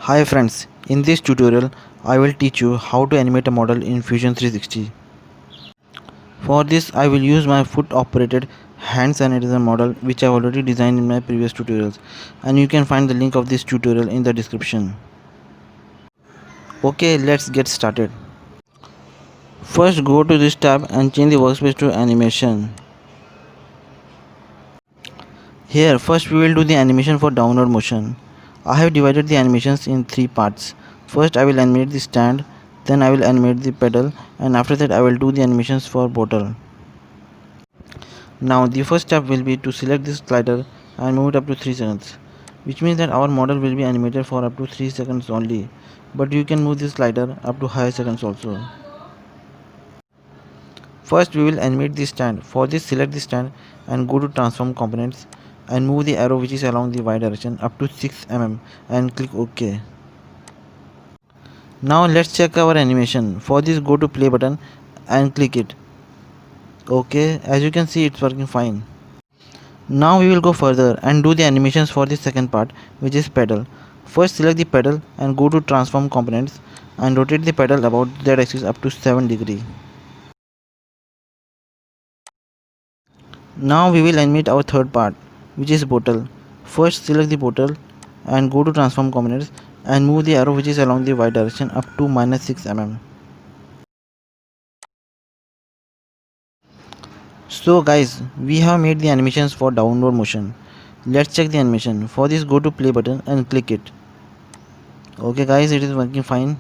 Hi friends, in this tutorial I will teach you how to animate a model in Fusion 360. For this I will use my foot operated hand sanitizer model which I have already designed in my previous tutorials, and you can find the link of this tutorial in the description. Okay, let's get started. First go to this tab and change the workspace to animation. Here first we will do the animation for downward motion. I have divided the animations in 3 parts. First I will animate the stand, then I will animate the pedal, and after that I will do the animations for bottle. Now the first step will be to select this slider and move it up to 3 seconds, which means that our model will be animated for up to 3 seconds only, but you can move this slider up to higher seconds also. First we will animate the stand. For this select the stand and go to transform components and move the arrow which is along the y direction up to 6 mm and click OK. Now let's check our animation. For this go to play button and click it. OK, as you can see it's working fine. Now we will go further and do the animations for the second part, which is pedal. First select the pedal and go to transform components and rotate the pedal about z axis up to 7 degree. Now we will animate our third part, which is bottle. First select the bottle and go to transform components and move the arrow which is along the y direction up to -6 mm. So guys, we have made the animations for downward motion. Let's check the animation. For this go to play button and click it. Okay guys, it is working fine.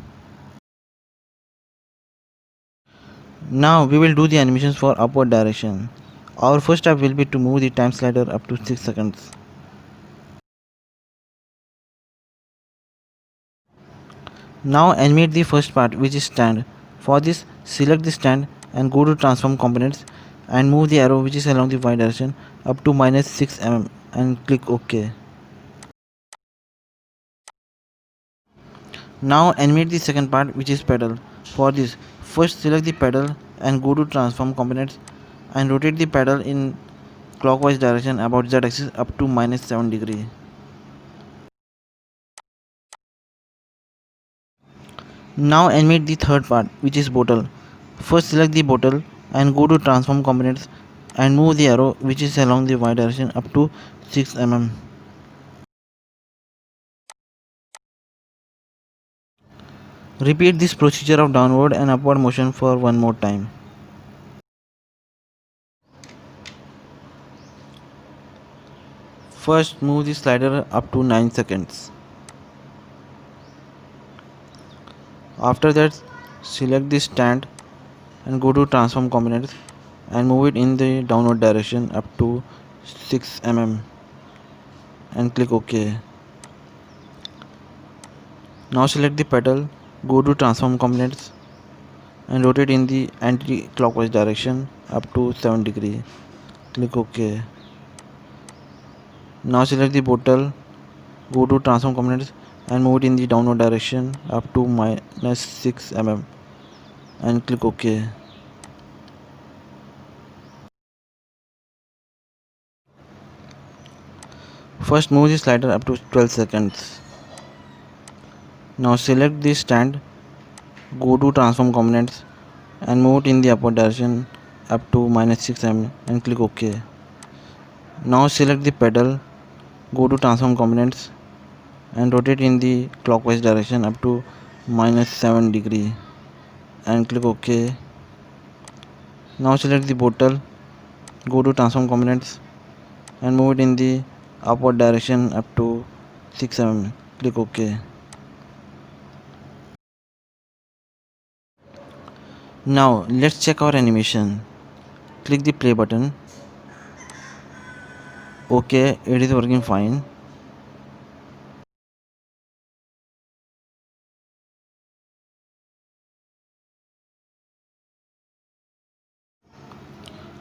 Now we will do the animations for upward direction. Our first step will be to move the time slider up to 6 seconds. Now animate the first part, which is stand. For this select the stand and go to transform components and move the arrow which is along the y direction up to -6 mm and click OK. Now animate the second part, which is pedal. For this first select the pedal and go to transform components and rotate the pedal in clockwise direction about z axis up to -7 degree. Now animate the third part, which is bottle. First select the bottle and go to transform components and move the arrow which is along the y direction up to 6 mm. Repeat this procedure of downward and upward motion for one more time. First move the slider up to 9 seconds. After that select the stand and go to transform components and move it in the downward direction up to 6 mm and click OK. Now select the pedal, go to transform components and rotate in the anti-clockwise direction up to 7 degree. Click OK. Now select the bottle, go to transform components and move it in the downward direction up to -6 mm and click OK. First move the slider up to 12 seconds. Now select the stand, go to transform components and move it in the upward direction up to -6 mm and click OK. Now select the pedal, go to transform components and rotate in the clockwise direction up to -7 degree and click OK. Now select the bottle, go to transform components and move it in the upward direction up to 6 mm. Click OK. Now let's check our animation. Click the play button. OK, it is working fine.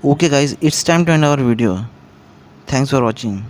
Okay guys, it's time to end our video. Thanks for watching.